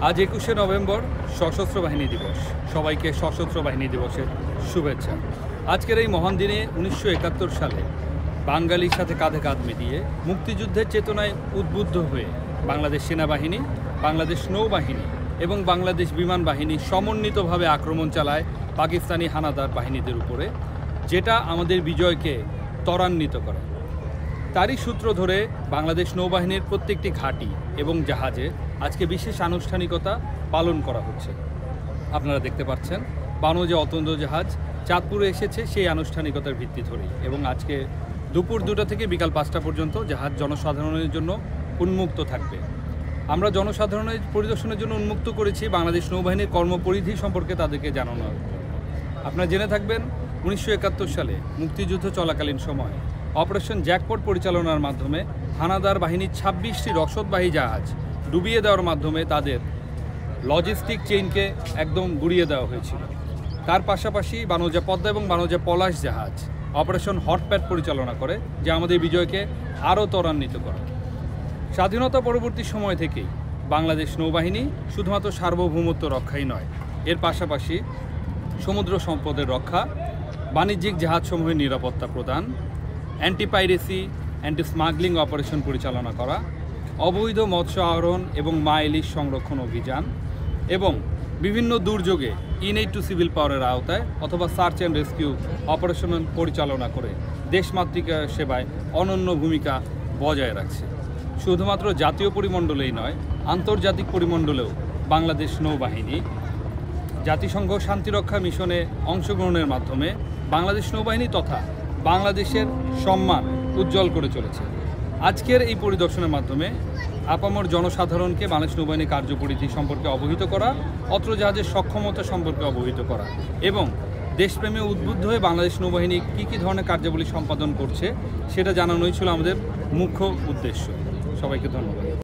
আজ ২১শে নভেম্বর সশস্ত্র বাহিনী দিবস। সবাইকে সশস্ত্র বাহিনী দিবসের শুভেচ্ছা। আজকের এই মহান দিনে ১৯৭১ সালে বাঙালির সাথে কাঁধে কাঁধ মিলিয়ে মুক্তিযুদ্ধের চেতনায় উদ্বুদ্ধ হয়ে বাংলাদেশ সেনাবাহিনী, বাংলাদেশ নৌবাহিনী এবং বাংলাদেশ বিমান বাহিনী সমন্বিতভাবে আক্রমণ চালায় পাকিস্তানি হানাদার বাহিনীদের উপরে, যেটা আমাদের বিজয়কে ত্বরান্বিত করে। তারই সূত্র ধরে বাংলাদেশ নৌবাহিনীর প্রত্যেকটি ঘাঁটি এবং জাহাজে আজকে বিশেষ আনুষ্ঠানিকতা পালন করা হচ্ছে। আপনারা দেখতে পাচ্ছেন বানৌজা অতন্দ্র জাহাজ চাঁদপুরে এসেছে সেই আনুষ্ঠানিকতার ভিত্তি ধরেই, এবং আজকে দুপুর 2টা থেকে বিকাল 5টা পর্যন্ত জাহাজ জনসাধারণের জন্য উন্মুক্ত থাকবে। আমরা জনসাধারণের পরিদর্শনের জন্য উন্মুক্ত করেছি বাংলাদেশ নৌবাহিনীর কর্মপরিধি সম্পর্কে তাদেরকে জানানো। আপনারা জেনে থাকবেন ১৯৭১ সালে মুক্তিযুদ্ধ চলাকালীন সময় অপারেশন জ্যাকপট পরিচালনার মাধ্যমে হানাদার বাহিনীর ২৬টি রসদবাহী জাহাজ ডুবিয়ে দেওয়ার মাধ্যমে তাদের লজিস্টিক চেইনকে একদম গুড়িয়ে দেওয়া হয়েছিল। তার পাশাপাশি বানৌজা পদ্মা এবং বানৌজা পলাশ জাহাজ অপারেশন হটপ্যাড পরিচালনা করে, যা আমাদের বিজয়কে আরও ত্বরান্বিত করে। স্বাধীনতা পরবর্তী সময় থেকেই বাংলাদেশ নৌবাহিনী শুধুমাত্র সার্বভৌমত্ব রক্ষাই নয়, এর পাশাপাশি সমুদ্র সম্পদের রক্ষা, বাণিজ্যিক জাহাজসমূহের নিরাপত্তা প্রদান, anti piracy, anti smuggling operation পরিচালনা করা, অবৈধ মৎস্য আহরণ এবং মা ইলিশ সংরক্ষণ অভিযান, এবং বিভিন্ন দুর্যোগে ইনএইড টু সিভিল পাওয়ারের আওতায় অথবা সার্চ অ্যান্ড রেস্কিউ অপারেশন পরিচালনা করে দেশমাতৃক সেবায় অনন্য ভূমিকা বজায় রাখছে। শুধুমাত্র জাতীয় পরিমণ্ডলেই নয়, আন্তর্জাতিক পরিমণ্ডলেও বাংলাদেশ নৌবাহিনী জাতিসংঘ শান্তিরক্ষা মিশনে অংশগ্রহণের মাধ্যমে বাংলাদেশ নৌবাহিনী তথা বাংলাদেশের সম্মান উজ্জ্বল করে চলেছে। আজকের এই পরিদর্শনের মাধ্যমে আপামর জনসাধারণকে বাংলাদেশ নৌবাহিনীর কার্যপরিধি সম্পর্কে অবহিত করা, অত্র জাহাজের সক্ষমতা সম্পর্কে অবহিত করা এবং দেশপ্রেমে উদ্বুদ্ধ হয়ে বাংলাদেশ নৌবাহিনী কী ধরনের কার্যাবলী সম্পাদন করছে সেটা জানানোই ছিল আমাদের মুখ্য উদ্দেশ্য। সবাইকে ধন্যবাদ।